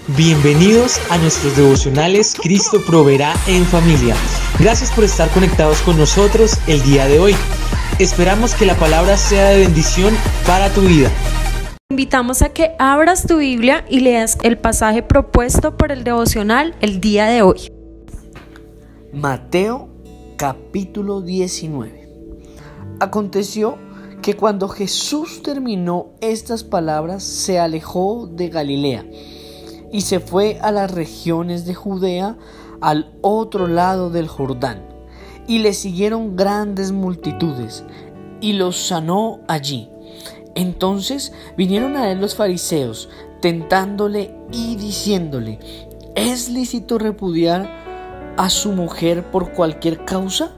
Bienvenidos a nuestros devocionales Cristo Proveerá en Familia. Gracias por estar conectados con nosotros el día de hoy. Esperamos que la palabra sea de bendición para tu vida. Te invitamos a que abras tu Biblia y leas el pasaje propuesto por el devocional el día de hoy. Mateo capítulo 19. Aconteció que cuando Jesús terminó estas palabras, se alejó de Galilea y se fue a las regiones de Judea, al otro lado del Jordán, y le siguieron grandes multitudes, y los sanó allí. Entonces vinieron a él los fariseos, tentándole y diciéndole: ¿es lícito repudiar a su mujer por cualquier causa?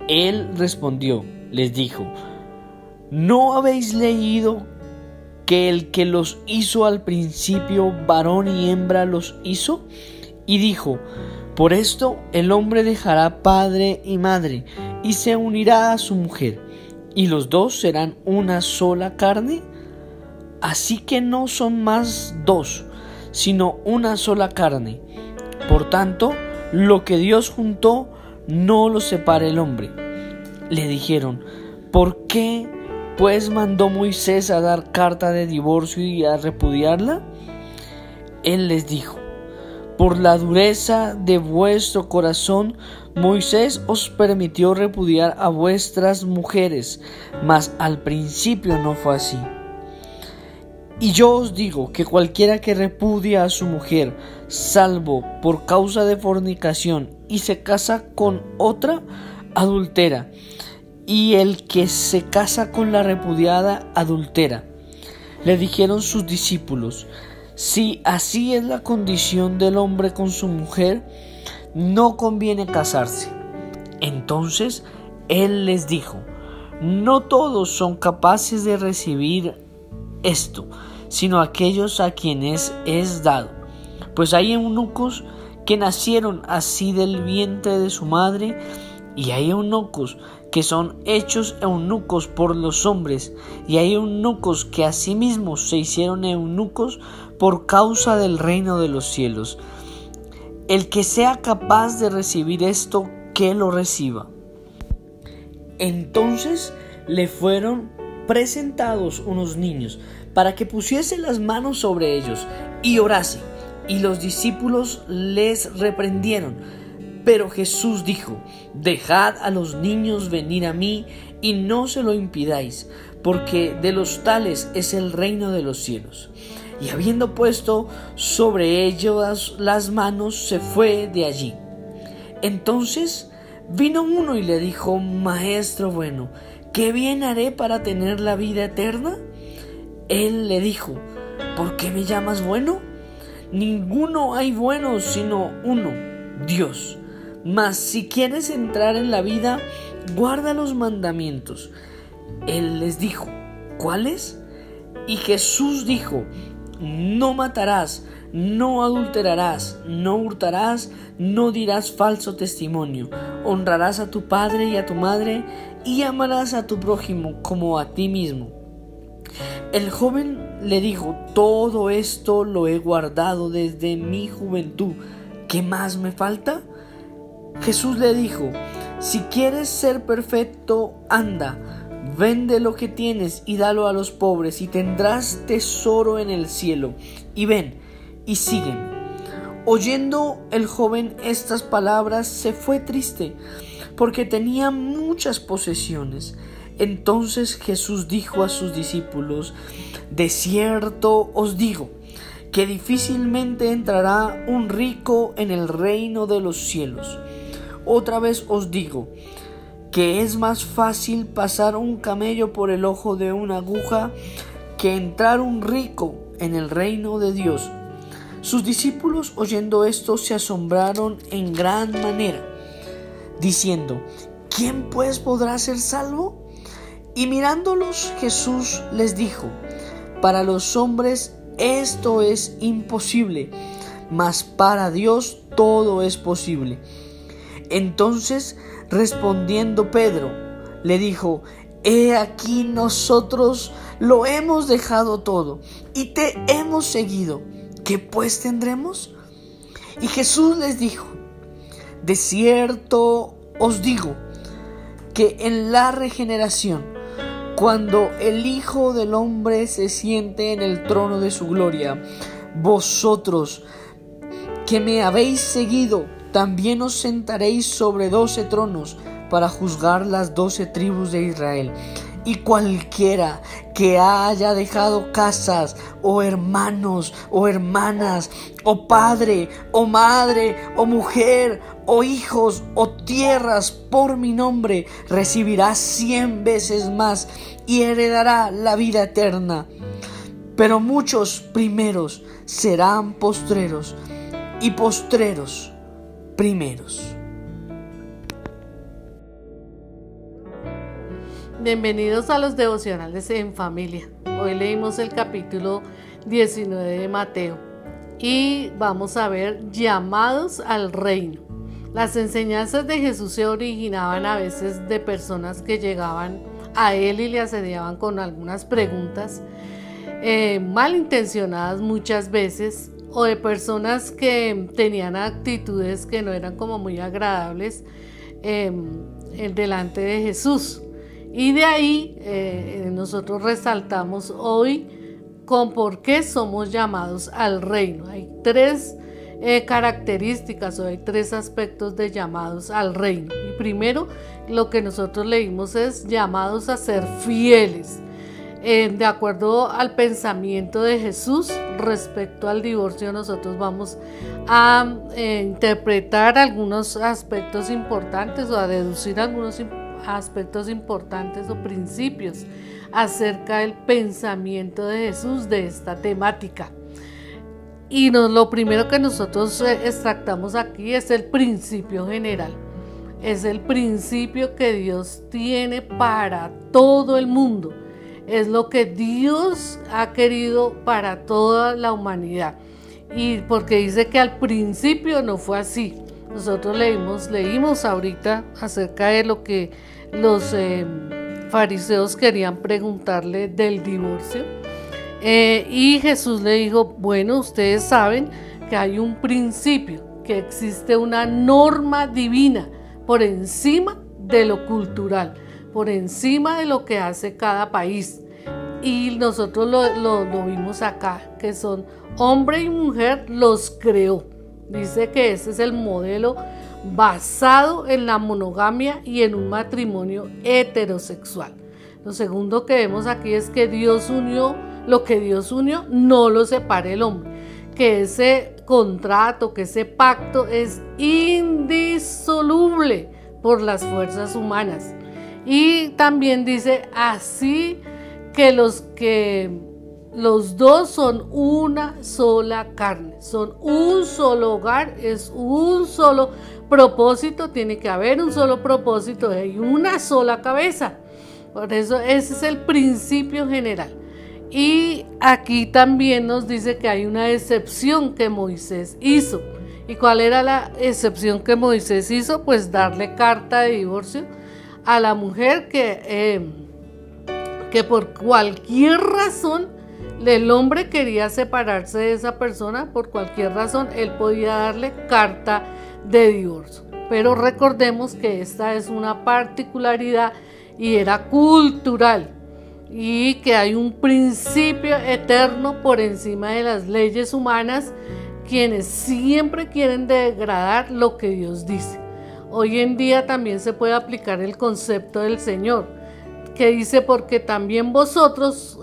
Él respondió, les dijo: ¿no habéis leído que el que los hizo al principio, varón y hembra los hizo? Y dijo: por esto el hombre dejará padre y madre, y se unirá a su mujer, y los dos serán una sola carne. Así que no son más dos, sino una sola carne. Por tanto, lo que Dios juntó, no lo separe el hombre. Le dijeron: ¿por qué pues mandó Moisés a dar carta de divorcio y a repudiarla? Él les dijo: por la dureza de vuestro corazón, Moisés os permitió repudiar a vuestras mujeres, mas al principio no fue así. Y yo os digo que cualquiera que repudia a su mujer, salvo por causa de fornicación, y se casa con otra, adultera. Y el que se casa con la repudiada, adultera. Le dijeron sus discípulos: si así es la condición del hombre con su mujer, no conviene casarse. Entonces él les dijo: no todos son capaces de recibir esto, sino aquellos a quienes es dado. Pues hay eunucos que nacieron así del vientre de su madre, y hay eunucos que son hechos eunucos por los hombres, y hay eunucos que asimismo se hicieron eunucos por causa del reino de los cielos. El que sea capaz de recibir esto, que lo reciba. Entonces le fueron presentados unos niños, para que pusiese las manos sobre ellos y orase, y los discípulos les reprendieron. Pero Jesús dijo: dejad a los niños venir a mí, y no se lo impidáis, porque de los tales es el reino de los cielos. Y habiendo puesto sobre ellos las manos, se fue de allí. Entonces vino uno y le dijo: Maestro bueno, ¿qué bien haré para tener la vida eterna? Él le dijo: ¿por qué me llamas bueno? Ninguno hay bueno sino uno, Dios. Mas si quieres entrar en la vida, guarda los mandamientos. Él les dijo: ¿cuáles? Y Jesús dijo: no matarás, no adulterarás, no hurtarás, no dirás falso testimonio, honrarás a tu padre y a tu madre, y amarás a tu prójimo como a ti mismo. El joven le dijo: todo esto lo he guardado desde mi juventud. ¿Qué más me falta? Jesús le dijo: si quieres ser perfecto, anda, vende lo que tienes y dalo a los pobres, y tendrás tesoro en el cielo. Y ven y sígueme. Oyendo el joven estas palabras, se fue triste, porque tenía muchas posesiones. Entonces Jesús dijo a sus discípulos: de cierto os digo, que difícilmente entrará un rico en el reino de los cielos. Otra vez os digo, que es más fácil pasar un camello por el ojo de una aguja, que entrar un rico en el reino de Dios. Sus discípulos, oyendo esto, se asombraron en gran manera, diciendo: ¿quién pues podrá ser salvo? Y mirándolos, Jesús les dijo: para los hombres esto es imposible, mas para Dios todo es posible. Entonces, respondiendo Pedro, le dijo: he aquí, nosotros lo hemos dejado todo y te hemos seguido. ¿qué pues tendremos? Y Jesús les dijo: de cierto os digo que en la regeneración, cuando el Hijo del Hombre se siente en el trono de su gloria, vosotros que me habéis seguido, también os sentaréis sobre 12 tronos para juzgar las 12 tribus de Israel. Y cualquiera que haya dejado casas, o hermanos, o hermanas, o padre, o madre, o mujer, o hijos, o tierras por mi nombre, recibirá 100 veces más y heredará la vida eterna. Pero muchos primeros serán postreros, y postreros primeros. Bienvenidos a los devocionales en familia. Hoy leímos el capítulo 19 de Mateo y vamos a ver llamados al reino. Las enseñanzas de Jesús se originaban a veces de personas que llegaban a él y le asediaban con algunas preguntas malintencionadas muchas veces, o de personas que tenían actitudes que no eran como muy agradables delante de Jesús. Y de ahí nosotros resaltamos hoy con por qué somos llamados al reino. Hay 3 características, o hay 3 aspectos de llamados al reino. Y primero, lo que nosotros leímos es llamados a ser fieles. De acuerdo al pensamiento de Jesús respecto al divorcio, nosotros vamos a interpretar algunos aspectos importantes, o a deducir algunos aspectos importantes o principios acerca del pensamiento de Jesús de esta temática. Y lo primero que nosotros extractamos aquí es el principio general. Es el principio que Dios tiene para todo el mundo. Es lo que Dios ha querido para toda la humanidad. Y porque dice que al principio no fue así. Nosotros leímos ahorita acerca de lo que los fariseos querían preguntarle del divorcio. Y Jesús le dijo: bueno, ustedes saben que hay un principio, que existe una norma divina por encima de lo cultural, por encima de lo que hace cada país. Y nosotros lo vimos acá, que son hombre y mujer, los creó. Dice que ese es el modelo basado en la monogamia y en un matrimonio heterosexual. Lo segundo que vemos aquí es que Dios unió, lo que Dios unió no lo separe el hombre, que ese contrato, que ese pacto es indisoluble por las fuerzas humanas. Y también dice así que los dos son una sola carne, son un solo hogar, es un solo propósito, tiene que haber un solo propósito y una sola cabeza. Por eso ese es el principio general. Y aquí también nos dice que hay una excepción que Moisés hizo. ¿Y cuál era la excepción que Moisés hizo? Pues darle carta de divorcio a la mujer que por cualquier razón el hombre quería separarse de esa persona, por cualquier razón él podía darle carta de divorcio. Pero recordemos que esta es una particularidad y era cultural, y que hay un principio eterno por encima de las leyes humanas, quienes siempre quieren degradar lo que Dios dice. Hoy en día también se puede aplicar el concepto del Señor, que dice: porque también vosotros,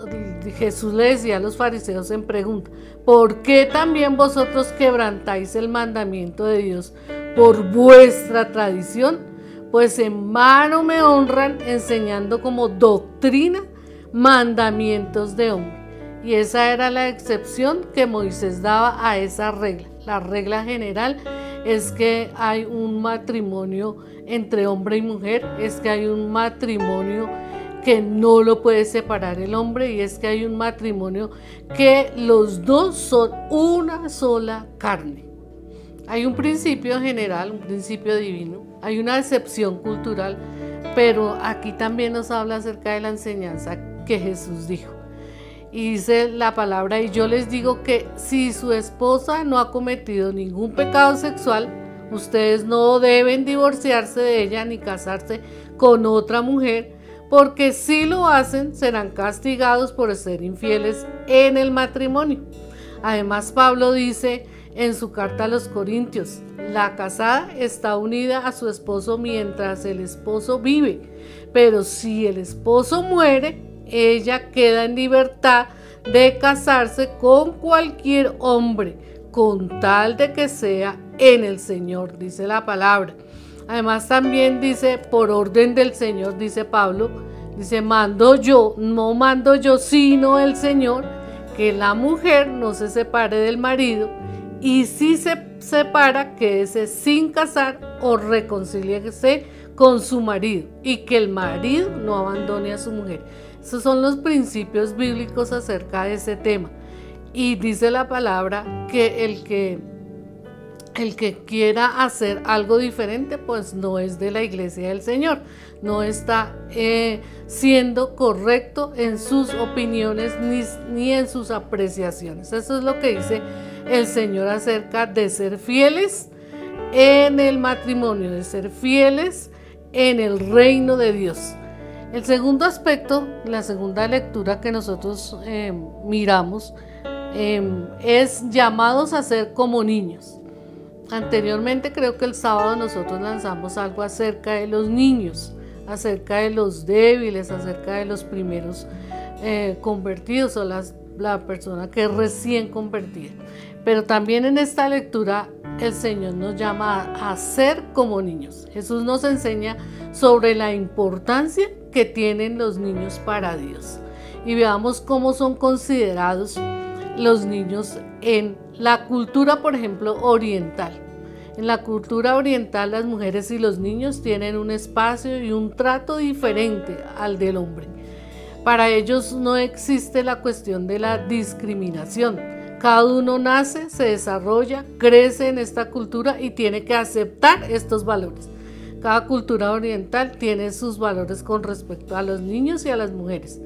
Jesús le decía a los fariseos en pregunta, ¿por qué también vosotros quebrantáis el mandamiento de Dios por vuestra tradición? Pues en vano me honran enseñando como doctrina mandamientos de hombre. Y esa era la excepción que Moisés daba a esa regla. La regla general es que hay un matrimonio entre hombre y mujer, es que hay un matrimonio que no lo puede separar el hombre, y es que hay un matrimonio que los dos son una sola carne. Hay un principio general, un principio divino, hay una excepción cultural, pero aquí también nos habla acerca de la enseñanza que Jesús dijo. Y dice la palabra: y yo les digo que si su esposa no ha cometido ningún pecado sexual, ustedes no deben divorciarse de ella ni casarse con otra mujer, porque si lo hacen serán castigados por ser infieles en el matrimonio. Además, Pablo dice en su carta a los Corintios: la casada está unida a su esposo mientras el esposo vive, pero si el esposo muere, ella queda en libertad de casarse con cualquier hombre, con tal de que sea en el Señor, dice la palabra. Además también dice, por orden del Señor, dice Pablo, dice: mando yo, no mando yo, sino el Señor, que la mujer no se separe del marido, y si se separa, quédese sin casar o reconcíliese con su marido, y que el marido no abandone a su mujer. Esos son los principios bíblicos acerca de ese tema. Y dice la palabra que el que quiera hacer algo diferente, pues no es de la iglesia del Señor, no está siendo correcto en sus opiniones ni en sus apreciaciones. Eso es lo que dice el Señor acerca de ser fieles en el matrimonio, de ser fieles en el reino de Dios. El segundo aspecto, la segunda lectura que nosotros miramos, es llamados a ser como niños. Anteriormente, creo que el sábado, nosotros lanzamos algo acerca de los niños, acerca de los débiles, acerca de los primeros convertidos o la persona que es recién convertida. Pero también en esta lectura el Señor nos llama a ser como niños. Jesús nos enseña sobre la importancia que tienen los niños para Dios. Y veamos cómo son considerados los niños en la cultura, por ejemplo, oriental. En la cultura oriental, las mujeres y los niños tienen un espacio y un trato diferente al del hombre. Para ellos no existe la cuestión de la discriminación. Cada uno nace, se desarrolla, crece en esta cultura y tiene que aceptar estos valores. Cada cultura oriental tiene sus valores con respecto a los niños y a las mujeres,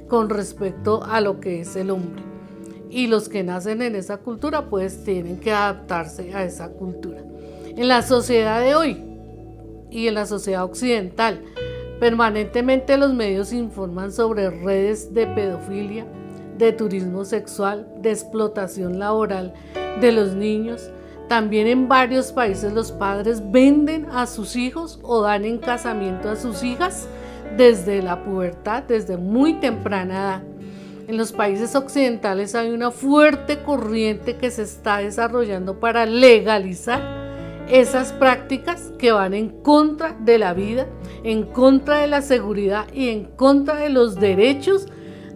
con respecto a lo que es el hombre. Y los que nacen en esa cultura pues tienen que adaptarse a esa cultura. En la sociedad de hoy y en la sociedad occidental, permanentemente los medios informan sobre redes de pedofilia, de turismo sexual, de explotación laboral de los niños. También en varios países los padres venden a sus hijos o dan en casamiento a sus hijas desde la pubertad, desde muy temprana edad. En los países occidentales hay una fuerte corriente que se está desarrollando para legalizar esas prácticas que van en contra de la vida, en contra de la seguridad y en contra de los derechos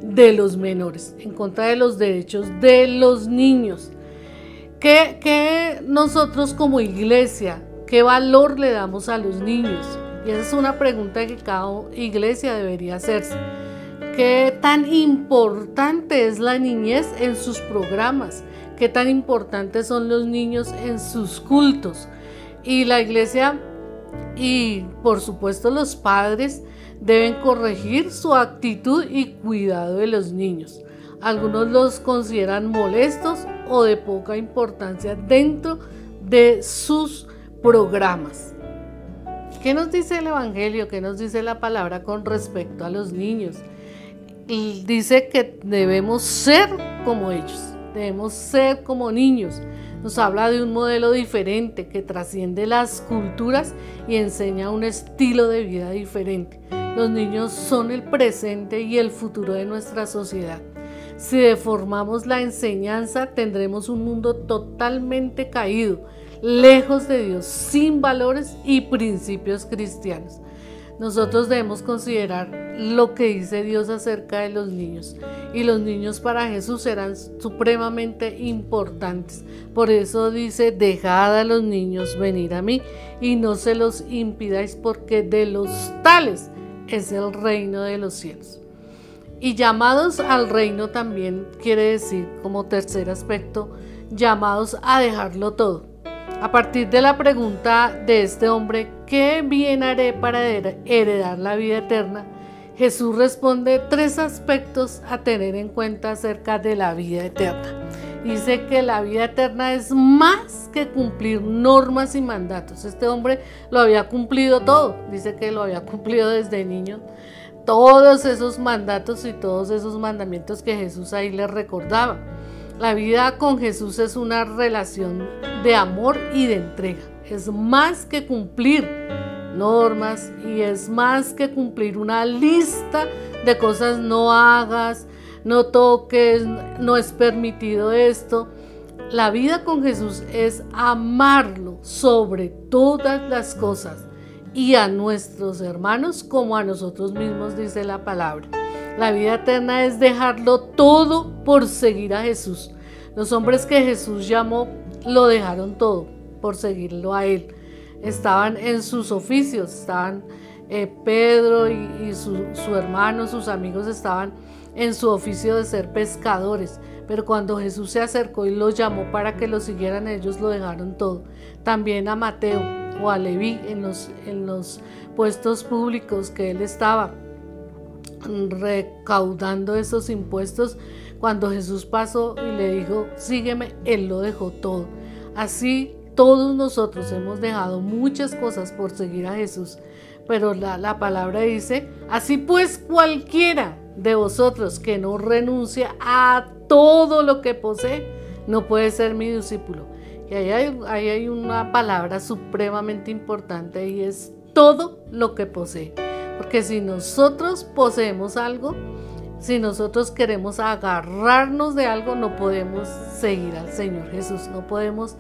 de los menores, en contra de los derechos de los niños. ¿Qué nosotros como iglesia, qué valor le damos a los niños? Y esa es una pregunta que cada iglesia debería hacerse. ¿Qué tan importante es la niñez en sus programas? ¿Qué tan importantes son los niños en sus cultos? Y la iglesia y por supuesto los padres deben corregir su actitud y cuidado de los niños. Algunos los consideran molestos o de poca importancia dentro de sus programas. ¿Qué nos dice el Evangelio? ¿Qué nos dice la palabra con respecto a los niños? Y dice que debemos ser como ellos, debemos ser como niños. Nos habla de un modelo diferente que trasciende las culturas y enseña un estilo de vida diferente. Los niños son el presente y el futuro de nuestra sociedad. Si deformamos la enseñanza, tendremos un mundo totalmente caído, lejos de Dios, sin valores y principios cristianos. Nosotros debemos considerar lo que dice Dios acerca de los niños, y los niños para Jesús eran supremamente importantes. Por eso dice: dejad a los niños venir a mí y no se los impidáis, porque de los tales es el reino de los cielos. Y llamados al reino también quiere decir, como tercer aspecto, llamados a dejarlo todo. A partir de la pregunta de este hombre, ¿qué bien haré para heredar la vida eterna?, Jesús responde 3 aspectos a tener en cuenta acerca de la vida eterna. Dice que la vida eterna es más que cumplir normas y mandatos. Este hombre lo había cumplido todo, dice que lo había cumplido desde niño, todos esos mandatos y todos esos mandamientos que Jesús ahí le recordaba. La vida con Jesús es una relación de amor y de entrega. Es más que cumplir normas y es más que cumplir una lista de cosas: no hagas, no toques, no es permitido esto. La vida con Jesús es amarlo sobre todas las cosas y a nuestros hermanos como a nosotros mismos, dice la palabra. La vida eterna es dejarlo todo por seguir a Jesús. Los hombres que Jesús llamó lo dejaron todo por seguirlo a Él. Estaban en sus oficios, estaban Pedro y su hermano, sus amigos estaban en su oficio de ser pescadores, pero cuando Jesús se acercó y los llamó para que lo siguieran, ellos lo dejaron todo. También a Mateo o a Leví en los puestos públicos que él estaba recaudando esos impuestos, cuando Jesús pasó y le dijo sígueme, él lo dejó todo. Así todos nosotros hemos dejado muchas cosas por seguir a Jesús, pero la palabra dice: así pues cualquiera de vosotros que no renuncia a todo lo que posee no puede ser mi discípulo. Y ahí hay una palabra supremamente importante, y es todo lo que posee. Porque si nosotros poseemos algo, si nosotros queremos agarrarnos de algo, no podemos seguir al Señor Jesús, no podemos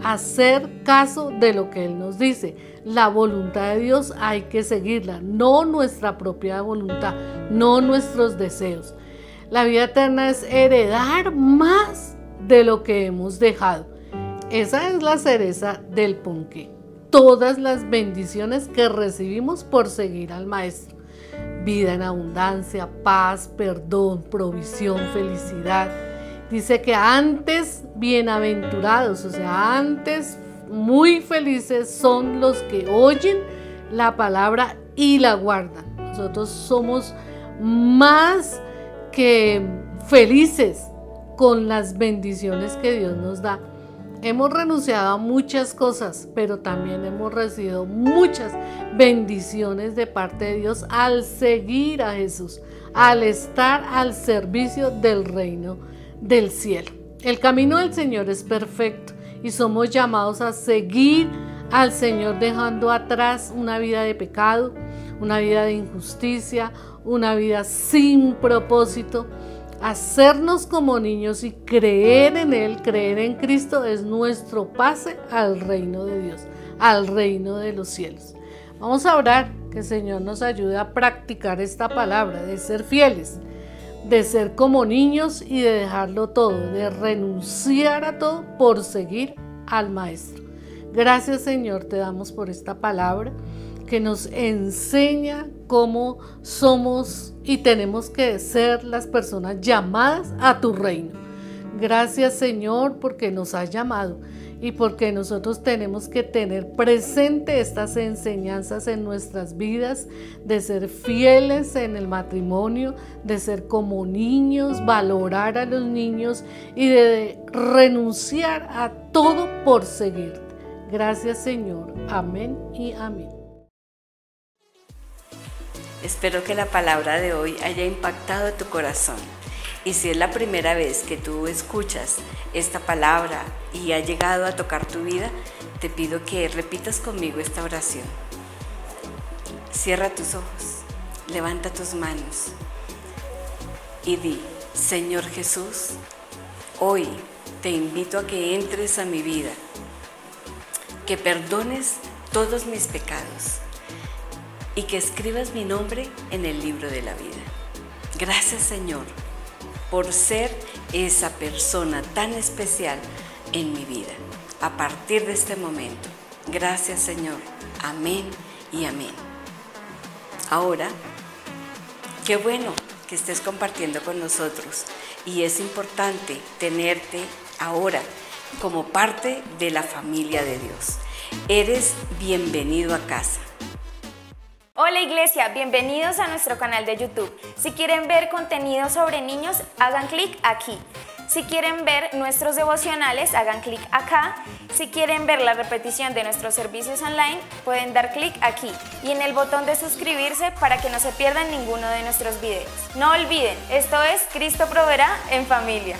hacer caso de lo que Él nos dice. La voluntad de Dios hay que seguirla, no nuestra propia voluntad, no nuestros deseos. La vida eterna es heredar más de lo que hemos dejado. Esa es la cereza del ponqué. Todas las bendiciones que recibimos por seguir al Maestro: vida en abundancia, paz, perdón, provisión, felicidad. Dice que antes bienaventurados, o sea, antes muy felices son los que oyen la palabra y la guardan. Nosotros somos más que felices con las bendiciones que Dios nos da. Hemos renunciado a muchas cosas, pero también hemos recibido muchas bendiciones de parte de Dios al seguir a Jesús, al estar al servicio del reino del cielo. El camino del Señor es perfecto y somos llamados a seguir al Señor dejando atrás una vida de pecado, una vida de injusticia, una vida sin propósito. Hacernos como niños y creer en Él, creer en Cristo, es nuestro pase al reino de Dios, al reino de los cielos. Vamos a orar, que el Señor nos ayude a practicar esta palabra, de ser fieles, de ser como niños y de dejarlo todo, de renunciar a todo por seguir al Maestro. Gracias, Señor, te damos por esta palabra que nos enseña cómo somos y tenemos que ser las personas llamadas a tu reino. Gracias, Señor, porque nos has llamado y porque nosotros tenemos que tener presente estas enseñanzas en nuestras vidas, de ser fieles en el matrimonio, de ser como niños, valorar a los niños y de renunciar a todo por seguirte. Gracias, Señor. Amén y amén. Espero que la palabra de hoy haya impactado tu corazón. Y si es la primera vez que tú escuchas esta palabra y ha llegado a tocar tu vida, te pido que repitas conmigo esta oración. Cierra tus ojos, levanta tus manos y di: Señor Jesús, hoy te invito a que entres a mi vida, que perdones todos mis pecados y que escribas mi nombre en el libro de la vida. Gracias, Señor, por ser esa persona tan especial en mi vida. A partir de este momento, gracias, Señor. Amén y amén. Ahora, qué bueno que estés compartiendo con nosotros, y es importante tenerte ahora como parte de la familia de Dios. Eres bienvenido a casa. Hola iglesia, bienvenidos a nuestro canal de YouTube. Si quieren ver contenido sobre niños, hagan clic aquí. Si quieren ver nuestros devocionales, hagan clic acá. Si quieren ver la repetición de nuestros servicios online, pueden dar clic aquí y en el botón de suscribirse para que no se pierdan ninguno de nuestros videos. No olviden, esto es Cristo Proveerá en familia.